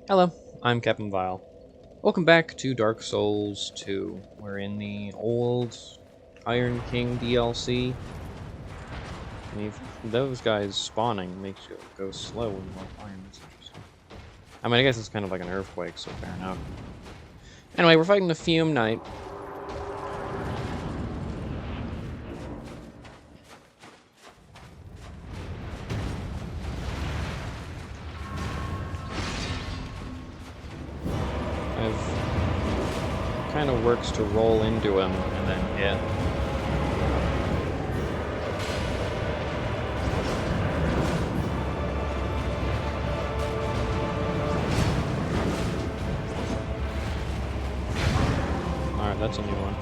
Hello, I'm Captain Vile. Welcome back to Dark Souls 2. We're in the old Iron King DLC. Those guys spawning makes you go slow when you want iron. That's interesting. I mean, I guess it's kind of like an earthquake, so fair enough. Anyway, we're fighting the Fume Knight. Kind of works to roll into him and then hit. Alright, that's a new one.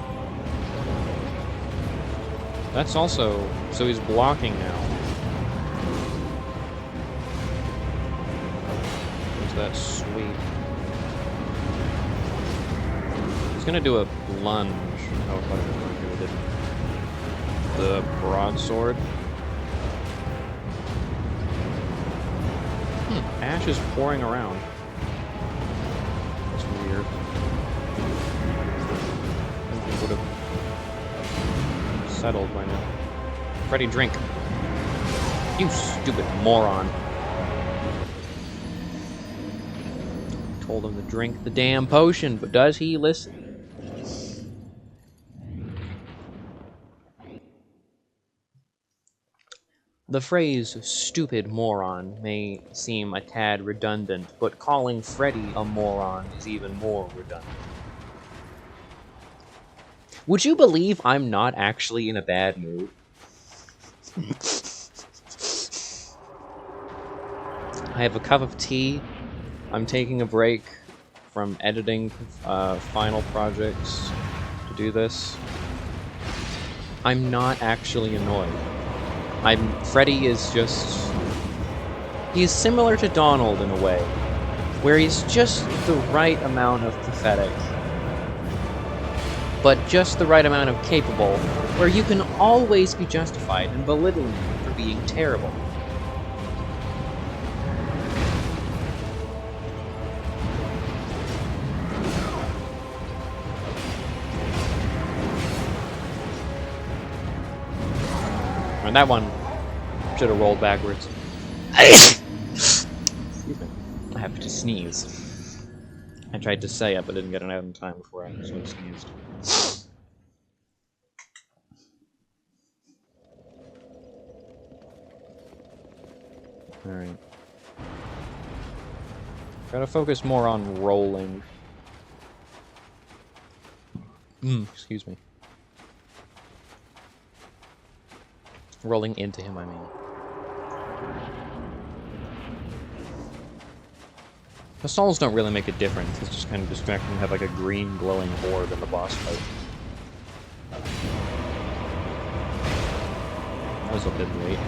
That's also... so he's blocking now. There's that sweep. He's gonna do a lunge. Oh, fuck, I did the broadsword. Ash is pouring around. That's weird. I think he would have settled by now. Freddy, drink. You stupid moron. Told him to drink the damn potion, but does he listen? The phrase stupid moron may seem a tad redundant, but calling Freddy a moron is even more redundant. Would you believe I'm not actually in a bad mood? I have a cup of tea. I'm taking a break from editing final projects to do this. I'm not actually annoyed. Freddy is just... he's similar to Donald in a way, where he's just the right amount of pathetic, but just the right amount of capable, where you can always be justified in belittling him for being terrible. And that one should have rolled backwards. Excuse me. I have to sneeze. I tried to say it, but didn't get it out in time before I actually sneezed. Alright. Gotta focus more on rolling. Excuse me. Rolling into him, I mean. The stalls don't really make a difference. It's just kind of distracting to have like a green glowing orb in the boss fight. That was a bit late.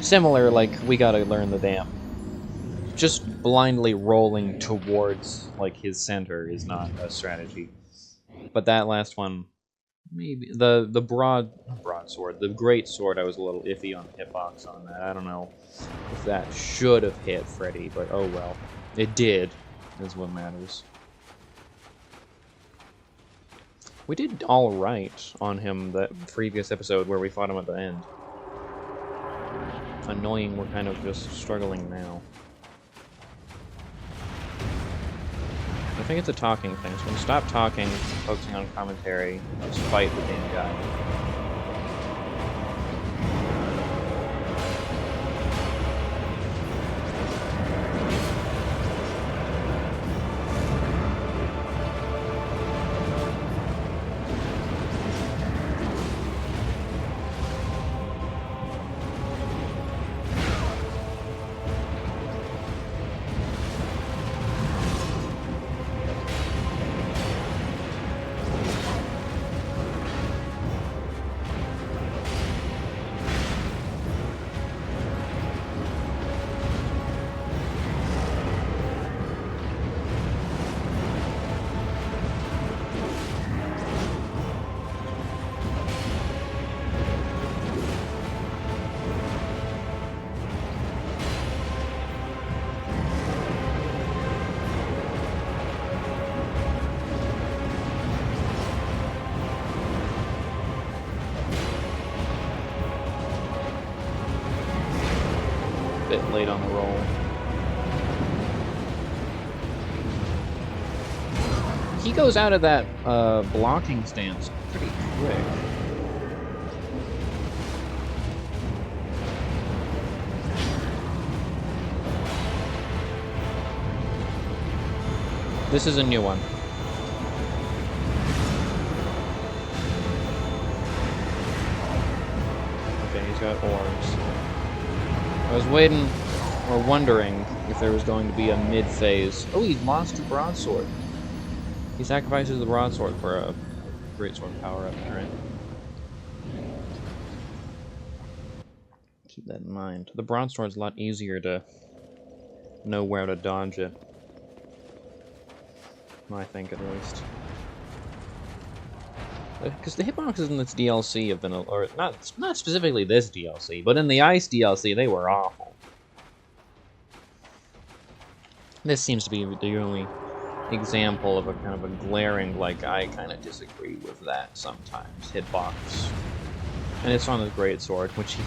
Similar, like, we gotta learn the damn. Just blindly rolling towards, like, his center is not a strategy. But that last one, maybe. The broadsword, the great sword, I was a little iffy on the hitbox on that. I don't know if that should have hit Freddy, but oh well. It did, is what matters. We did alright on him that previous episode where we fought him at the end. Annoying, we're kind of just struggling now. I think it's a talking thing, so when you stop talking, focusing on commentary, let's fight the damn guy. a bit late on the roll. He goes out of that blocking stance pretty quick. This is a new one. Okay, he's got orbs. I was waiting, or wondering, if there was going to be a mid-phase. Oh, he lost a broadsword. He sacrifices the broadsword for a greatsword power-up. Alright. Keep that in mind. The broadsword's a lot easier to know where to dodge it. I think, at least. Because the hitboxes in this DLC have been, or not specifically this DLC, but in the Ice DLC, they were awful. This seems to be the only example of a kind of a glaring, like, I kind of disagree with that sometimes, hitbox. And it's on the greatsword, which he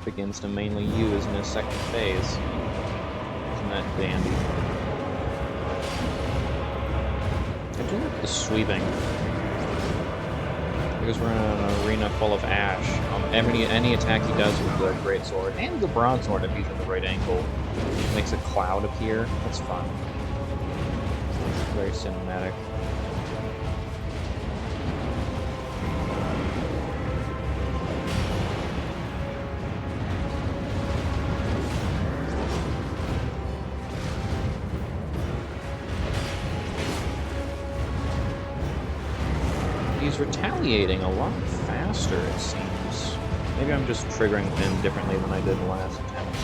begins to mainly use in his second phase. Isn't that dandy? I do like the sweeping. Because we're in an arena full of ash. Any attack he does with the greatsword, and the broadsword if he's at the right angle, makes a cloud appear. That's fun. Very cinematic. He's retaliating a lot faster, it seems. Maybe I'm just triggering him differently than I did the last attempt.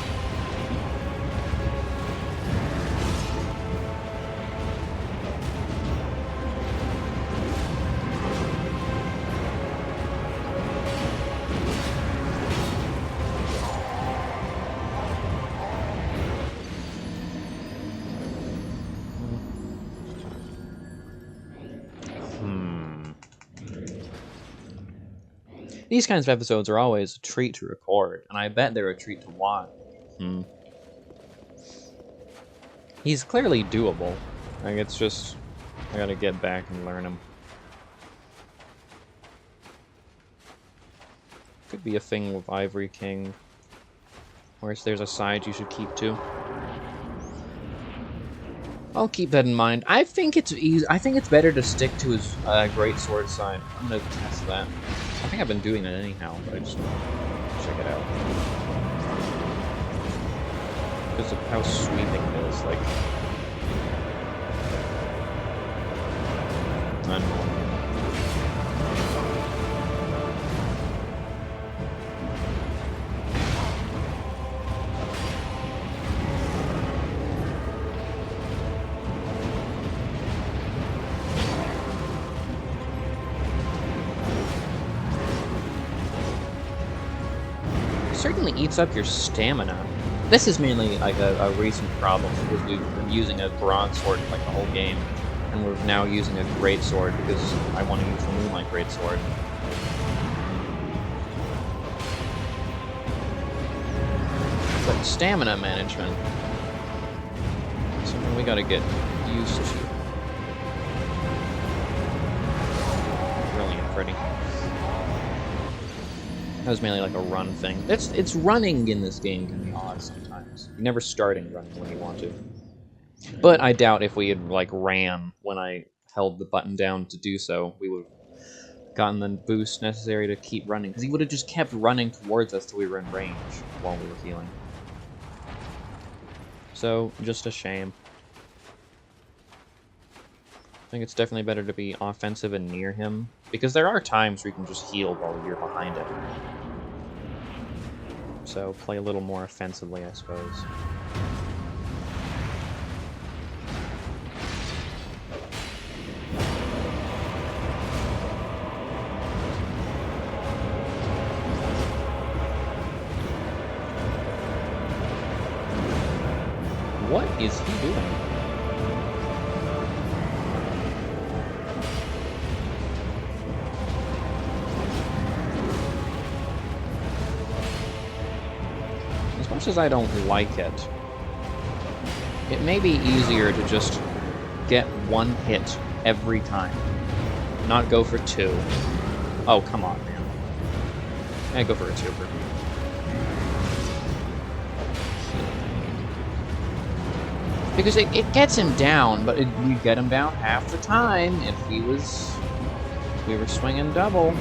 These kinds of episodes are always a treat to record, and I bet they're a treat to watch. He's clearly doable. Like, it's just, I gotta get back and learn him. Could be a thing with Ivory King. Or if there's a side you should keep to. I'll keep that in mind. I think it's easy. I think it's better to stick to his greatsword side. I'm gonna test that. I think I've been doing that anyhow, but I just want to check it out. Because of how sweeping it is, like... I don't know. Certainly eats up your stamina. This is mainly like a recent problem because we've been using a broadsword like the whole game, and we're now using a greatsword because I want to use the Moonlight greatsword. But stamina management, something we gotta get used to. Brilliant, Freddy. That was mainly like a run thing. It's running in this game can be odd sometimes. You're never starting running when you want to. But I doubt if we had like ran when I held the button down to do so, we would have gotten the boost necessary to keep running. Because he would have just kept running towards us till we were in range while we were healing. So, just a shame. I think it's definitely better to be offensive and near him, because there are times where you can just heal while you're behind him. So play a little more offensively, I suppose. What is he doing? much as I don't like it, it may be easier to just get one hit every time. Not go for two. Oh, come on, man. I go for a two. Because it gets him down, but we get him down half the time if we were swinging double.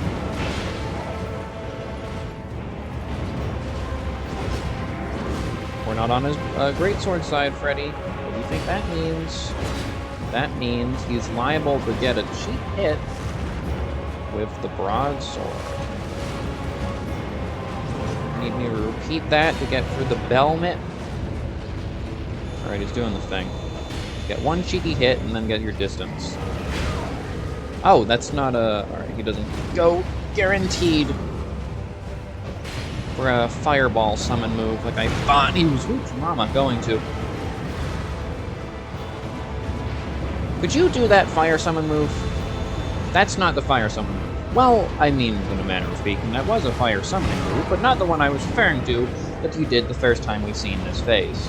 We're not on his greatsword side, Freddy. What do you think that means? That means he's liable to get a cheap hit with the broadsword. Need me to repeat that to get through the Belmit? Alright, he's doing the thing. Get one cheeky hit and then get your distance. Oh, that's not a... Alright, he doesn't go guaranteed for a fireball summon move like I thought he was going to. Could you do that fire summon move? That's not the fire summon move. Well, I mean, in a manner of speaking, that was a fire summoning move, but not the one I was referring to that you did the first time we've seen this phase.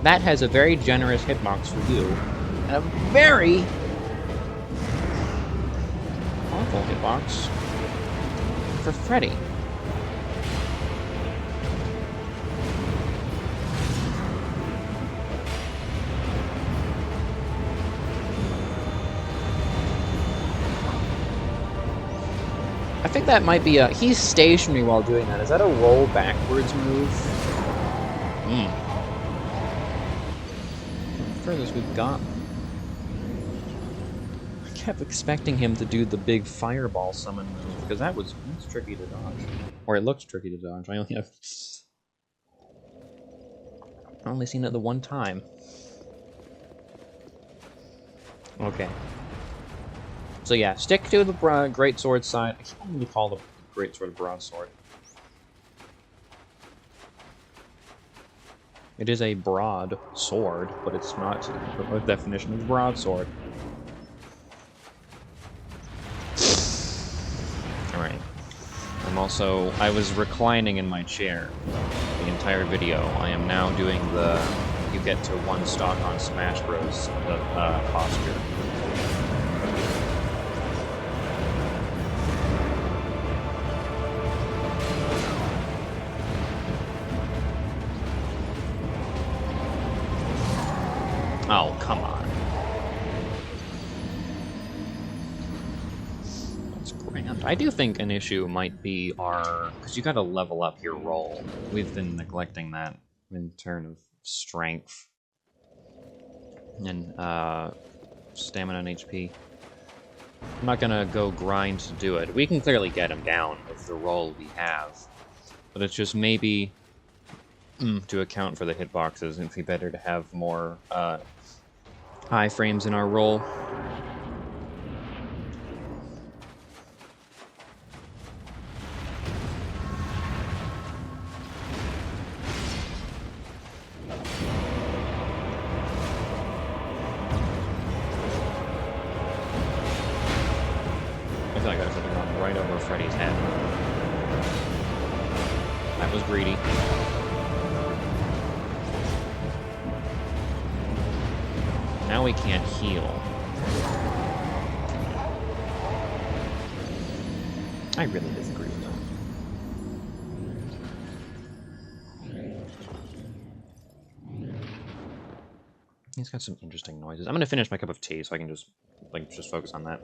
That has a very generous hitbox for you, and a very awful hitbox for Freddy. I think that might be a... He's stationary while doing that. Is that a roll backwards move? Furthest we've got. I kept expecting him to do the big fireball summon move, because that's tricky to dodge. Or it looks tricky to dodge. I only seen it the one time. Okay. So yeah, stick to the greatsword side. I can't really call the greatsword broadsword. It is a broad sword, but it's not the definition of broadsword. Alright. I was reclining in my chair the entire video. I am now doing the you get to one stock on Smash Bros. Posture. Oh, come on. That's grand. I do think an issue might be our... Because you gotta level up your roll. We've been neglecting that in terms of strength. And, stamina and HP. I'm not gonna go grind to do it. We can clearly get him down with the roll we have. But it's just maybe... to account for the hitboxes, it'd be better to have more, high frames in our roll. I feel like I should have gone right over Freddy's head. That was greedy. Now we can't heal. I really disagree with that. He's got some interesting noises. I'm gonna finish my cup of tea so I can just focus on that.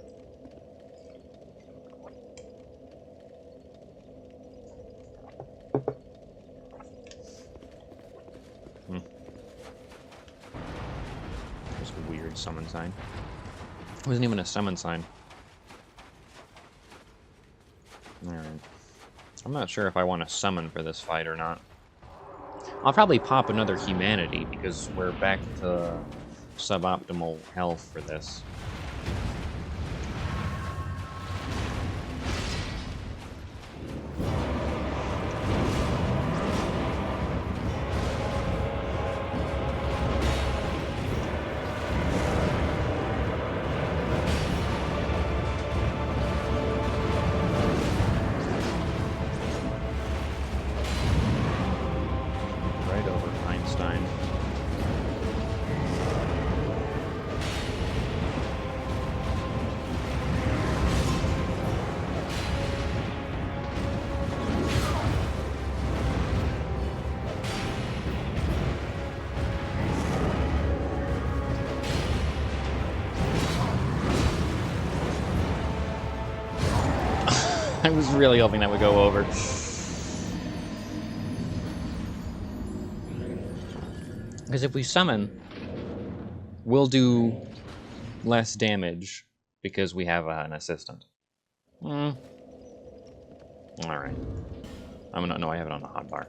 Weird summon sign. It wasn't even a summon sign. Alright. I'm not sure if I want to summon for this fight or not. I'll probably pop another humanity because we're back to suboptimal health for this. I was really hoping that would go over. Because if we summon, we'll do less damage because we have an assistant. Alright. No, I have it on the hotbar.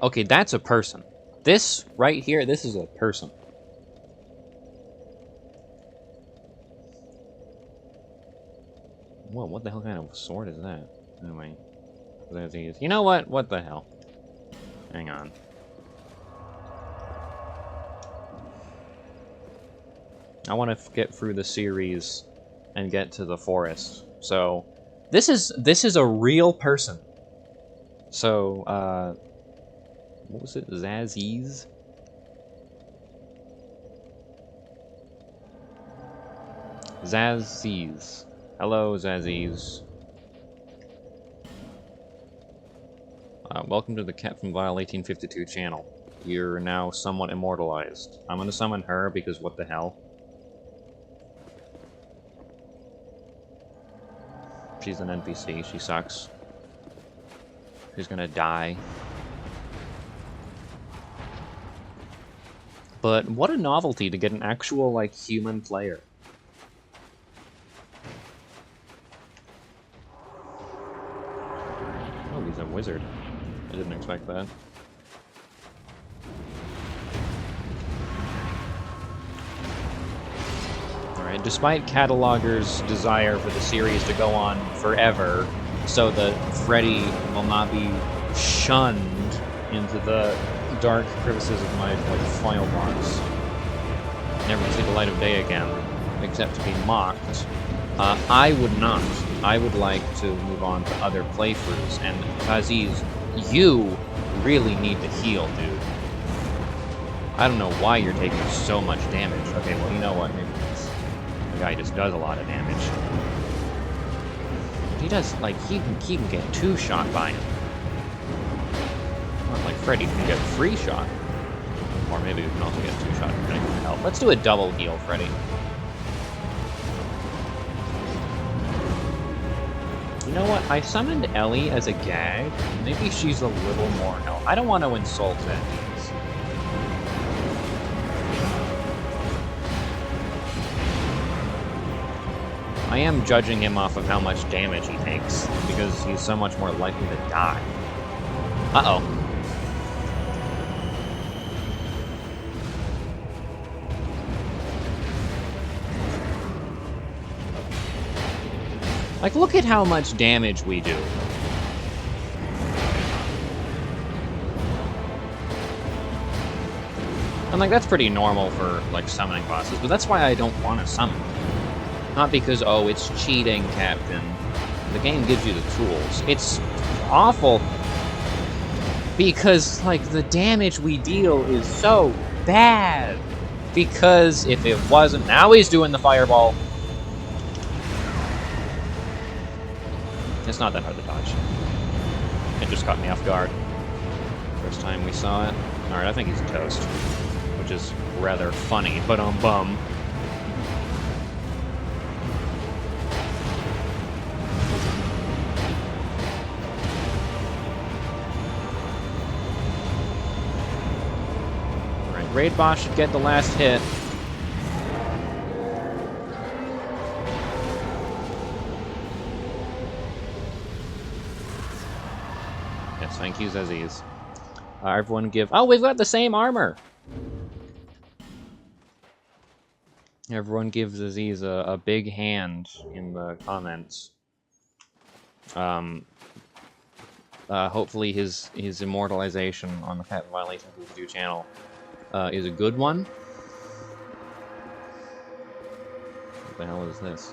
Okay, that's a person. This right here, this is a person. Whoa, what the hell kind of sword is that? Anyway, you know what? What the hell? Hang on. I want to get through the series and get to the forest. So, this is a real person. So, what was it? Zaziz? Zaziz. Hello, Zaziz. Welcome to the Captain Vile 1852 channel. You're now somewhat immortalized. I'm gonna summon her because what the hell? She's an NPC. She sucks. She's gonna die. But what a novelty to get an actual, like, human player. Oh, he's a wizard. I didn't expect that. Alright, despite catalogers' desire for the series to go on forever, so that Freddy will not be shunned into the dark crevices of my file box, never to see the light of day again, except to be mocked, I would not. I would like to move on to other playthroughs, and Aziz, you really need to heal, dude. I don't know why you're taking so much damage. Okay, well, you know what? Maybe the guy just does a lot of damage. He does, like, he can get 2 shot by him. Not like Freddy can get 3 shot. Or maybe we can also get 2 shot depending on help. Let's do a double heal, Freddy. You know what? I summoned Ellie as a gag. Maybe she's a little more help. I don't want to insult Enemies. I am judging him off of how much damage he takes, because he's so much more likely to die. Uh-oh. Like, look at how much damage we do. And, like, that's pretty normal for, like, summoning bosses, but that's why I don't want to summon. Not because, oh, it's cheating, Captain. The game gives you the tools. It's awful because, like, the damage we deal is so bad. Because if it wasn't... Now he's doing the fireball. It's not that hard to dodge. It just caught me off guard. First time we saw it. Alright, I think he's toast. Which is rather funny, but bum. Alright, Raid Boss should get the last hit. Thank you, Aziz. Everyone give... Oh, we've got the same armor! Everyone gives Aziz a big hand in the comments. Hopefully his immortalization on the Cat Violation 52 channel is a good one. What the hell is this?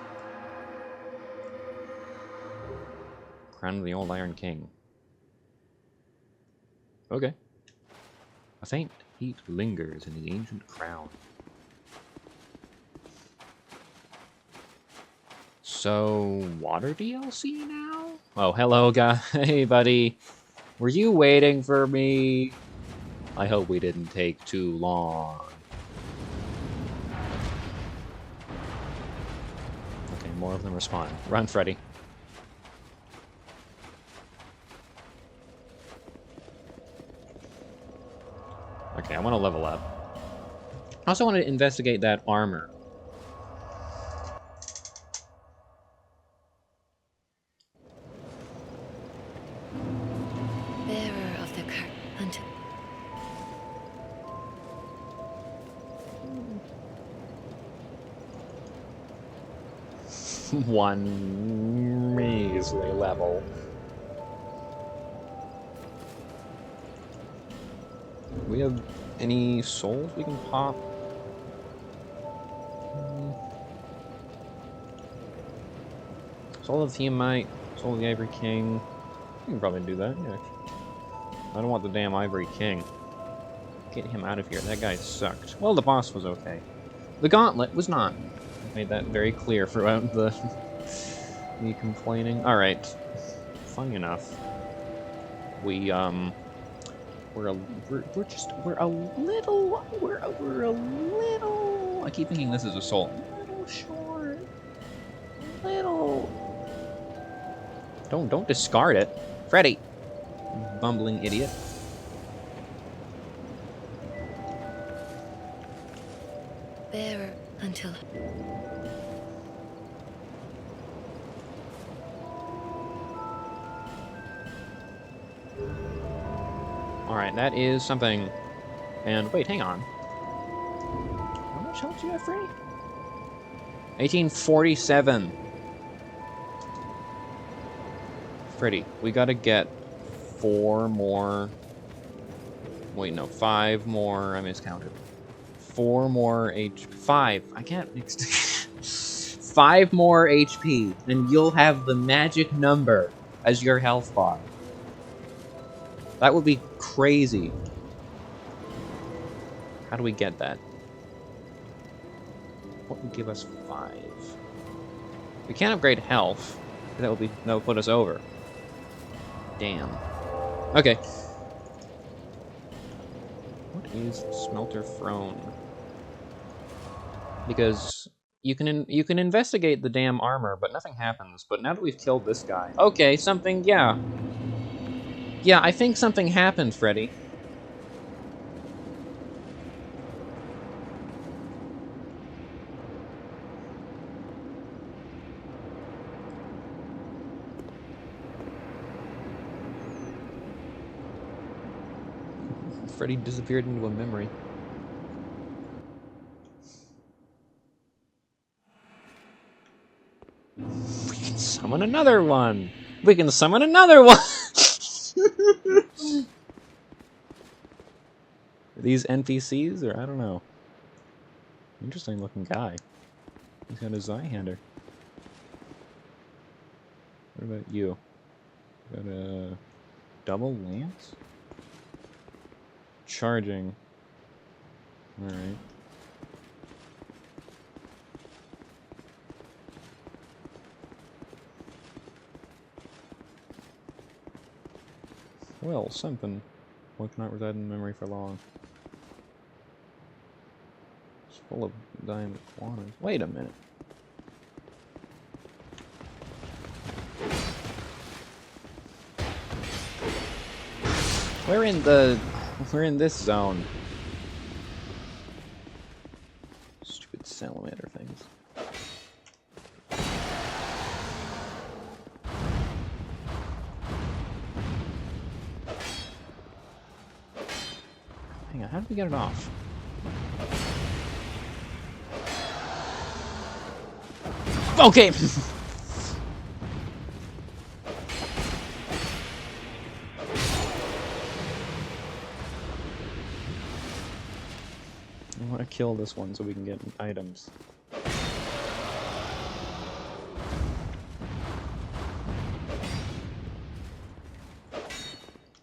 Crown of the Old Iron King. Okay. A faint heat lingers in the ancient crown. So, water DLC now? Oh, hello, guy. Hey, buddy. Were you waiting for me? I hope we didn't take too long. more of them respawn. Run, Freddy. Okay, I want to level up. I also want to investigate that armor. Bearer of the curse until 1 measly level. Do we have any souls we can pop? Soul of the Fume Knight, Soul of the Ivory King. We can probably do that, yeah. I don't want the damn Ivory King. Get him out of here. That guy sucked. Well, the boss was okay. The Gauntlet was not. I made that very clear throughout the me complaining. Alright. Funny enough. We're a little I keep thinking this is a soul. A little short. A little. Don't discard it. Freddy! Bumbling idiot. bearer until Alright, that is something. And wait, hang on. How much health do you have, Freddy? 1847. Freddy, we gotta get 4 more. Wait, no, 5 more. I miscounted. 4 more 5. I can't mix. 5 more HP, and you'll have the magic number as your health bar. That would be crazy. How do we get that? What would give us 5? We can't upgrade health. That would put us over. Damn. Okay. What is Smelter Throne? Because you can investigate the damn armor, but nothing happens. But now that we've killed this guy, okay, something, yeah. Yeah, I think something happened, Freddy. Freddy disappeared into a memory. We can summon another one! We can summon another one! Are these NPCs, or I don't know. Interesting looking guy. He's got a Zweihander. What about you? Got a double lance? Charging. Alright. Well, something. One cannot reside in memory for long. It's full of diamond quantas. Wait a minute. We're in this zone. Stupid salamander things. Hang on, how did we get it off? Okay! I want to kill this one so we can get items.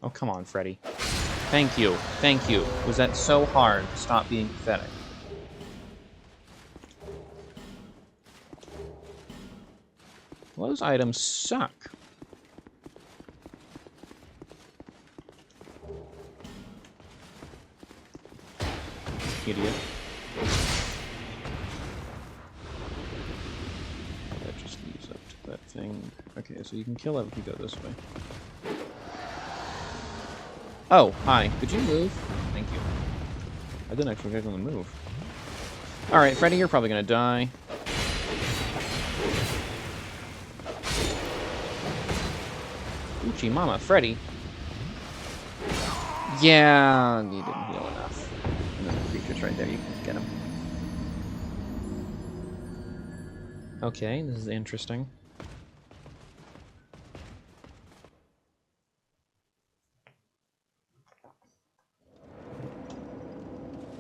Oh, come on, Freddy. Thank you. Thank you. Was that so hard? Stop being pathetic. Well, those items suck. Idiot. That just thing. Okay, so you can kill it if you go this way. Oh, hi. Could you move? Thank you. I didn't actually get on the move. Alright, Freddy, you're probably gonna die. Uchi mama, Freddy. Yeah, you didn't heal enough. And then the creature's right there, you can get him. Okay, this is interesting.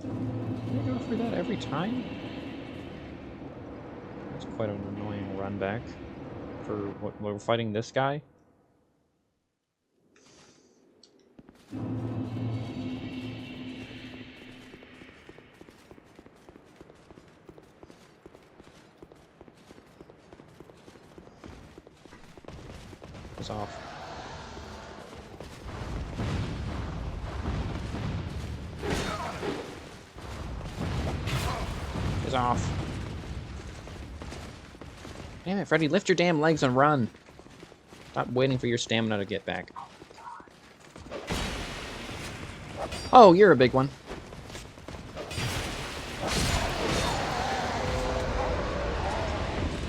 Can I go for that every time? That's quite an annoying run back. For what, we're fighting this guy? It's off. It's off. Damn it, Freddy, lift your damn legs and run. Stop waiting for your stamina to get back. Oh, you're a big one.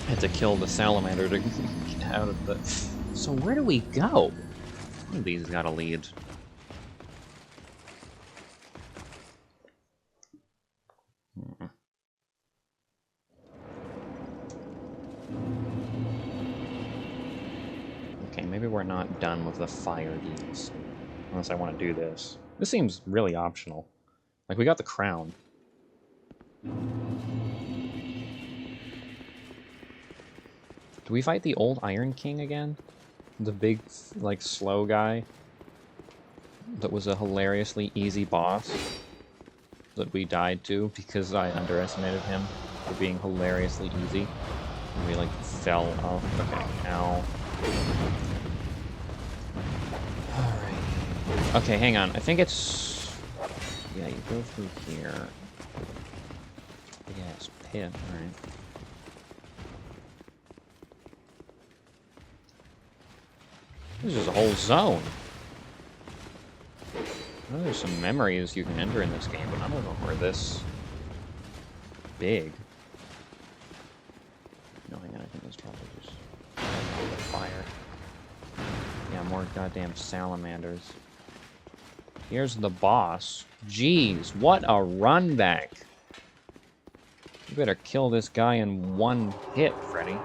I had to kill the salamander to get out of the... So where do we go? One of these gotta lead. Okay, maybe we're not done with the fire deals. Unless I want to do this. This seems really optional. Like, we got the crown. Do we fight the old Iron King again? The big, like, slow guy? That was a hilariously easy boss that we died to because I underestimated him for being hilariously easy. And we, like, fell off. Okay, ow. Alright. Okay, hang on. I think it's... Yeah, you go through here. Yes, pit, alright. This is a whole zone. I know there's some memories you can enter in this game, but none of them are this big. No, hang on, I think it's probably just fire. Yeah, more goddamn salamanders. Here's the boss. Jeez, what a run back. You better kill this guy in one hit, Freddy.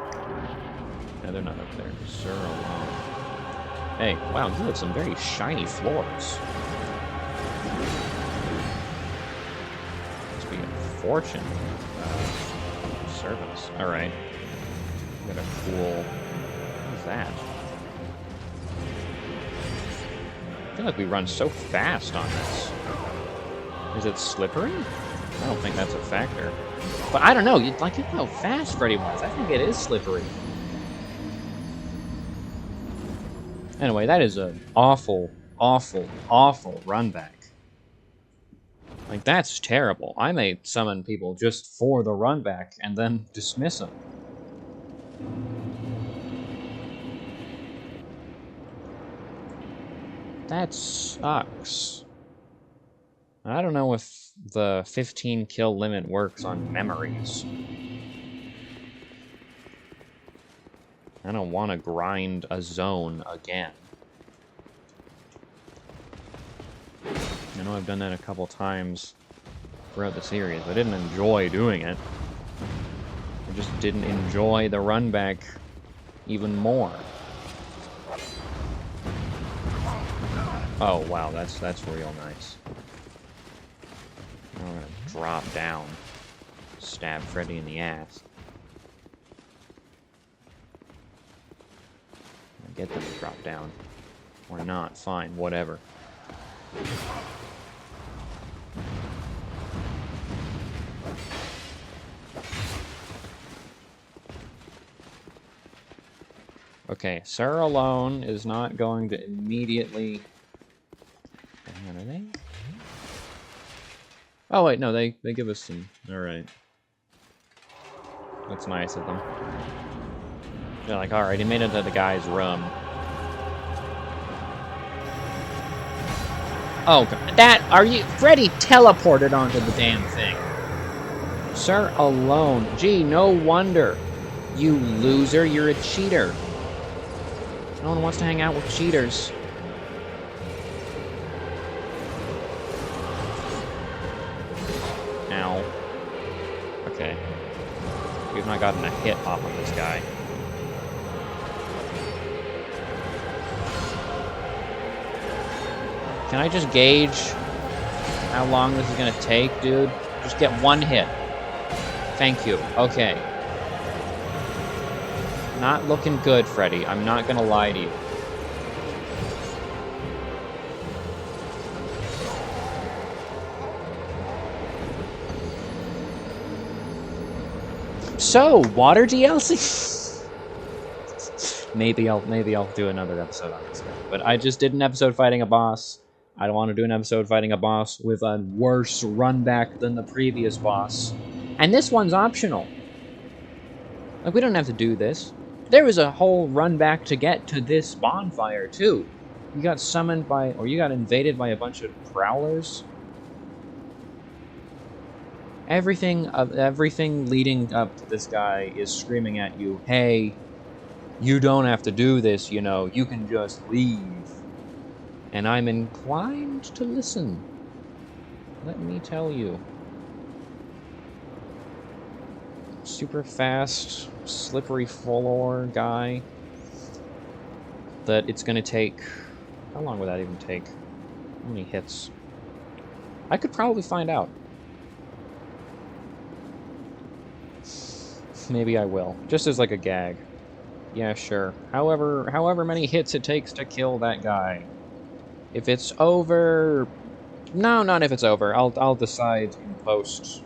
No, they're not up there. Sir alone. Hey, wow, you have some very shiny floors. Must be a fortune. Servants. Alright. Got a cool... What is that? I feel like we run so fast on this. Is it slippery? I don't think that's a factor. But I don't know, you'd like it how fast Freddy was. I think it is slippery. Anyway, that is an awful, awful, awful run back. Like, that's terrible. I may summon people just for the run back and then dismiss them. That sucks. I don't know if the 15 kill limit works on memories. I don't want to grind a zone again. I know I've done that a couple times throughout the series. I didn't enjoy doing it. I just didn't enjoy the run back even more. Oh wow, that's real nice. I'm gonna drop down, stab Freddy in the ass. Get them to drop down. Or not, fine, whatever. Okay, Sir alone is not going to immediately... Hang on, are they? Oh wait, no, they give us some... Alright. That's nice of them. You're like, alright, he made it to the guy's room. Oh, God. Are you... Freddy teleported onto the damn thing. Sir, alone. Gee, no wonder. You loser, you're a cheater. No one wants to hang out with cheaters. Ow. Okay. We've not gotten a hit off of this guy. Can I just gauge how long this is gonna take, dude? Just get one hit. Thank you. Okay. Not looking good, Freddy. I'm not gonna lie to you. So, water DLC? maybe I'll do another episode on this guy. But I just did an episode fighting a boss. I don't want to do an episode fighting a boss with a worse runback than the previous boss. And this one's optional. Like, we don't have to do this. There was a whole run back to get to this bonfire, too. You got summoned by... Or you got invaded by a bunch of prowlers. Everything leading up to this guy is screaming at you, hey, you don't have to do this, you know. You can just leave. And I'm inclined to listen. Let me tell you. Super fast, slippery floor guy. That it's gonna take... How long would that even take? How many hits? I could probably find out. Maybe I will. Just as like a gag. Yeah, sure. However many hits it takes to kill that guy. If it's over... No, not if it's over. I'll decide in post.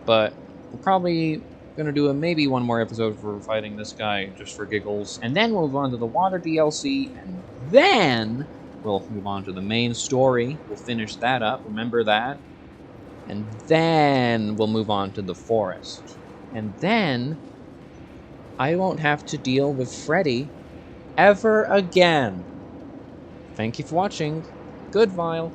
But we're probably gonna do maybe one more episode for fighting this guy, just for giggles. And then we'll move on to the water DLC, and then we'll move on to the main story. We'll finish that up, remember that? And then we'll move on to the forest. And then I won't have to deal with Freddy ever again. Thank you for watching. Good Vile.